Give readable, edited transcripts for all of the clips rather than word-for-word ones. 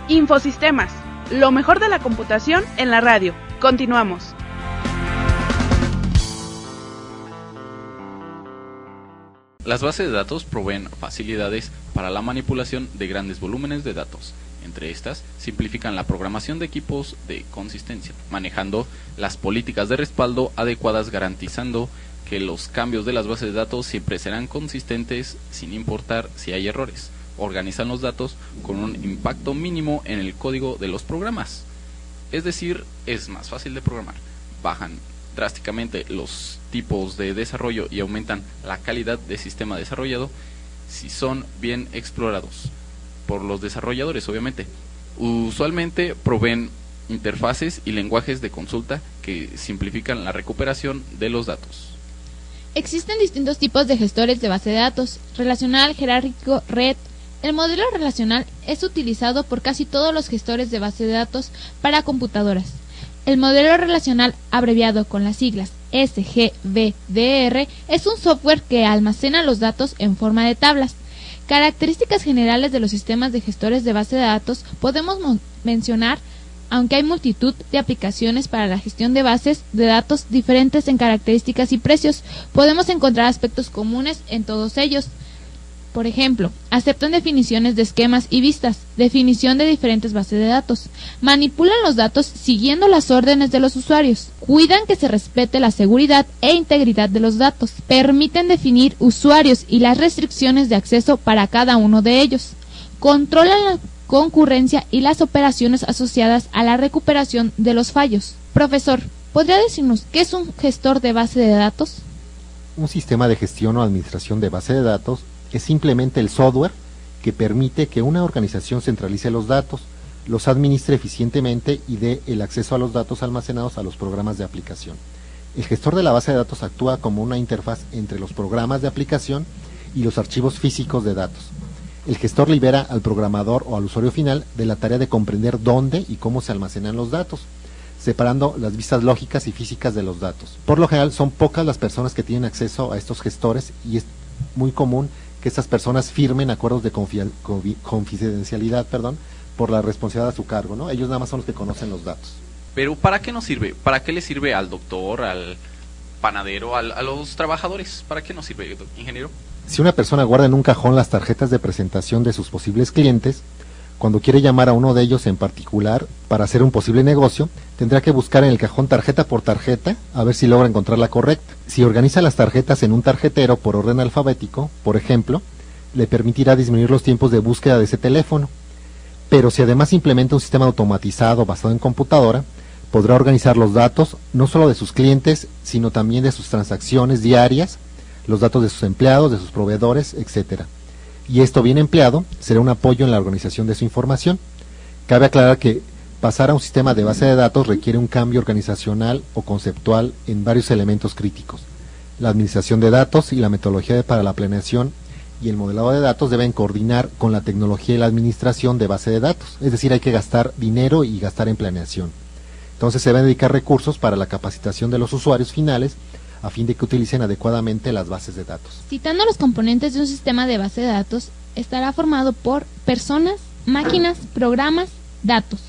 Infosistemas, lo mejor de la computación en la radio. Continuamos. Las bases de datos proveen facilidades para la manipulación de grandes volúmenes de datos. Entre estas, simplifican la programación de equipos de consistencia, manejando las políticas de respaldo adecuadas, garantizando que los cambios de las bases de datos siempre serán consistentes sin importar si hay errores. Organizan los datos con un impacto mínimo en el código de los programas. Es decir, es más fácil de programar. Bajan drásticamente los tipos de desarrollo y aumentan la calidad del sistema desarrollado si son bien explorados por los desarrolladores, obviamente. Usualmente proveen interfaces y lenguajes de consulta que simplifican la recuperación de los datos. Existen distintos tipos de gestores de base de datos: relacional, jerárquico, red. El modelo relacional es utilizado por casi todos los gestores de base de datos para computadoras. El modelo relacional, abreviado con las siglas SGBDR, es un software que almacena los datos en forma de tablas. Características generales de los sistemas de gestores de base de datos podemos mencionar, aunque hay multitud de aplicaciones para la gestión de bases de datos diferentes en características y precios, podemos encontrar aspectos comunes en todos ellos. Por ejemplo, aceptan definiciones de esquemas y vistas, definición de diferentes bases de datos, manipulan los datos siguiendo las órdenes de los usuarios, cuidan que se respete la seguridad e integridad de los datos, permiten definir usuarios y las restricciones de acceso para cada uno de ellos, controlan la concurrencia y las operaciones asociadas a la recuperación de los fallos. Profesor, ¿podría decirnos qué es un gestor de base de datos? Un sistema de gestión o administración de base de datos es simplemente el software que permite que una organización centralice los datos, los administre eficientemente y dé el acceso a los datos almacenados a los programas de aplicación. El gestor de la base de datos actúa como una interfaz entre los programas de aplicación y los archivos físicos de datos. El gestor libera al programador o al usuario final de la tarea de comprender dónde y cómo se almacenan los datos, separando las vistas lógicas y físicas de los datos. Por lo general, son pocas las personas que tienen acceso a estos gestores y es muy común que estas personas firmen acuerdos de confidencialidad, por la responsabilidad a su cargo, ¿no? Ellos nada más son los que conocen los datos. Pero ¿para qué nos sirve? ¿Para qué le sirve al doctor, al panadero, a los trabajadores? ¿Para qué nos sirve, ingeniero? Si una persona guarda en un cajón las tarjetas de presentación de sus posibles clientes, cuando quiere llamar a uno de ellos en particular para hacer un posible negocio, tendrá que buscar en el cajón tarjeta por tarjeta a ver si logra encontrar la correcta. Si organiza las tarjetas en un tarjetero por orden alfabético, por ejemplo, le permitirá disminuir los tiempos de búsqueda de ese teléfono. Pero si además implementa un sistema automatizado basado en computadora, podrá organizar los datos no solo de sus clientes, sino también de sus transacciones diarias, los datos de sus empleados, de sus proveedores, etcétera. Y esto bien empleado será un apoyo en la organización de su información. Cabe aclarar que pasar a un sistema de base de datos requiere un cambio organizacional o conceptual en varios elementos críticos. La administración de datos y la metodología para la planeación y el modelado de datos deben coordinar con la tecnología y la administración de base de datos. Es decir, hay que gastar dinero y gastar en planeación. Entonces se deben dedicar recursos para la capacitación de los usuarios finales a fin de que utilicen adecuadamente las bases de datos. Citando los componentes de un sistema de base de datos, estará formado por personas, máquinas, programas, datos.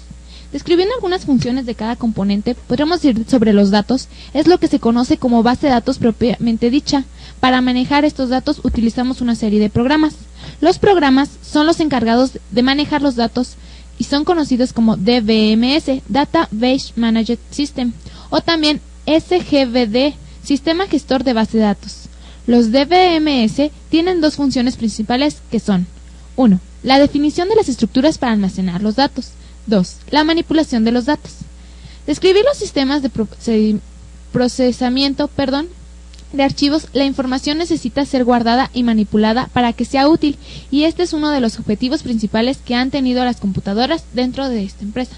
Describiendo algunas funciones de cada componente, podremos decir sobre los datos, es lo que se conoce como base de datos propiamente dicha. Para manejar estos datos utilizamos una serie de programas. Los programas son los encargados de manejar los datos y son conocidos como DBMS, Database Management System, o también SGBD, Sistema Gestor de Base de Datos. Los DBMS tienen dos funciones principales que son: 1. La definición de las estructuras para almacenar los datos. 2. La manipulación de los datos. Describir los sistemas de procesamiento de archivos. La información necesita ser guardada y manipulada para que sea útil, y este es uno de los objetivos principales que han tenido las computadoras dentro de esta empresa.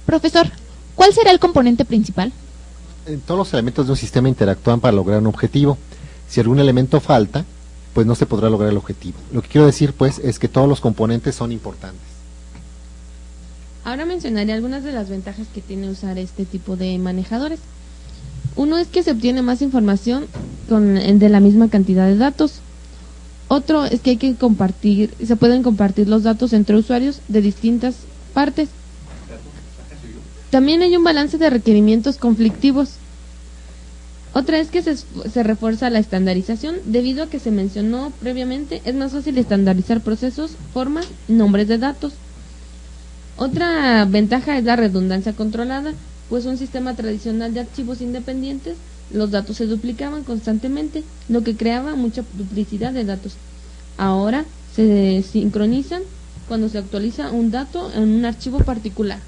Profesor, ¿cuál será el componente principal? Todos los elementos de un sistema interactúan para lograr un objetivo. Si algún elemento falta, pues no se podrá lograr el objetivo. Lo que quiero decir, pues, es que todos los componentes son importantes. Ahora mencionaré algunas de las ventajas que tiene usar este tipo de manejadores. Uno es que se obtiene más información de la misma cantidad de datos. Otro es que se pueden compartir los datos entre usuarios de distintas partes. También hay un balance de requerimientos conflictivos. Otra es que se refuerza la estandarización, debido a que se mencionó previamente, es más fácil estandarizar procesos, formas, nombres de datos. Otra ventaja es la redundancia controlada, pues un sistema tradicional de archivos independientes, los datos se duplicaban constantemente, lo que creaba mucha duplicidad de datos. Ahora se sincronizan cuando se actualiza un dato en un archivo particular.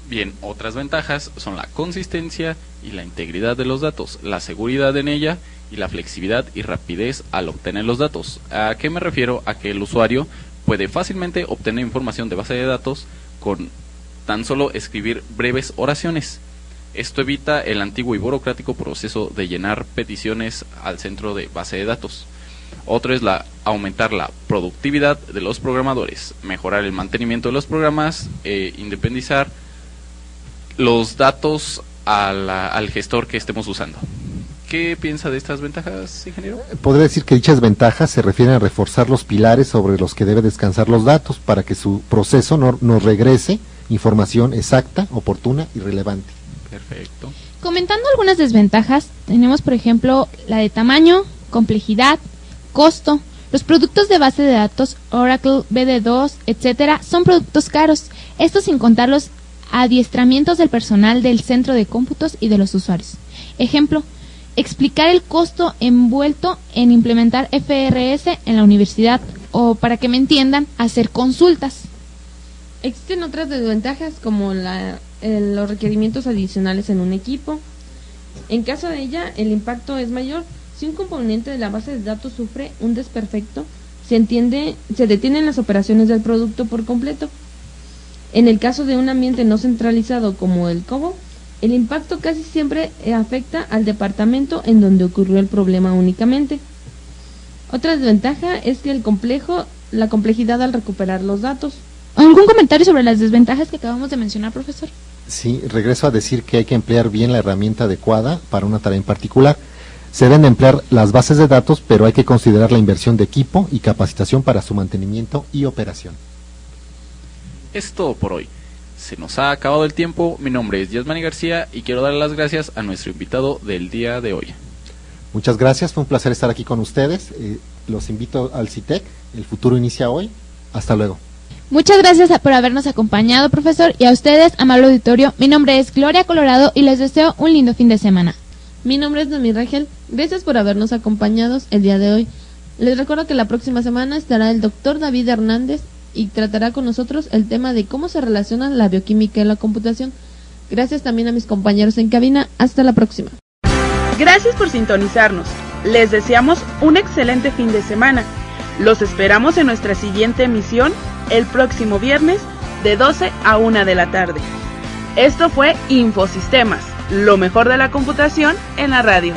Bien, otras ventajas son la consistencia y la integridad de los datos, la seguridad en ella y la flexibilidad y rapidez al obtener los datos. ¿A qué me refiero? A que el usuario puede fácilmente obtener información de base de datos con tan solo escribir breves oraciones. Esto evita el antiguo y burocrático proceso de llenar peticiones al centro de base de datos. Otro es aumentar la productividad de los programadores, mejorar el mantenimiento de los programas, independizar los datos al gestor que estemos usando. ¿Qué piensa de estas ventajas, ingeniero? Podría decir que dichas ventajas se refieren a reforzar los pilares sobre los que debe descansar los datos para que su proceso nos regrese información exacta, oportuna y relevante. Perfecto. Comentando algunas desventajas, tenemos por ejemplo la de tamaño, complejidad, costo. Los productos de base de datos, Oracle, BD2, etcétera, son productos caros. Esto sin contar los adiestramientos del personal del centro de cómputos y de los usuarios. Ejemplo, explicar el costo envuelto en implementar FRS en la universidad, o para que me entiendan, hacer consultas. Existen otras desventajas como los requerimientos adicionales en un equipo. En caso de ella, el impacto es mayor. Si un componente de la base de datos sufre un desperfecto, se detienen las operaciones del producto por completo. En el caso de un ambiente no centralizado como el COBOL, el impacto casi siempre afecta al departamento en donde ocurrió el problema únicamente. Otra desventaja es que la complejidad al recuperar los datos. ¿Algún comentario sobre las desventajas que acabamos de mencionar, profesor? Sí, regreso a decir que hay que emplear bien la herramienta adecuada para una tarea en particular. Se deben emplear las bases de datos, pero hay que considerar la inversión de equipo y capacitación para su mantenimiento y operación. Es todo por hoy. Se nos ha acabado el tiempo. Mi nombre es Yasmani García y quiero dar las gracias a nuestro invitado del día de hoy. Muchas gracias, fue un placer estar aquí con ustedes. Los invito al CITEC, el futuro inicia hoy. Hasta luego. Muchas gracias por habernos acompañado, profesor, y a ustedes, amable auditorio. Mi nombre es Gloria Colorado y les deseo un lindo fin de semana. Mi nombre es Noemí Rangel. Gracias por habernos acompañado el día de hoy. Les recuerdo que la próxima semana estará el doctor David Hernández y tratará con nosotros el tema de cómo se relaciona la bioquímica y la computación. Gracias también a mis compañeros en cabina. Hasta la próxima. Gracias por sintonizarnos. Les deseamos un excelente fin de semana. Los esperamos en nuestra siguiente emisión el próximo viernes de 12 a 1 de la tarde. Esto fue Infosistemas, lo mejor de la computación en la radio.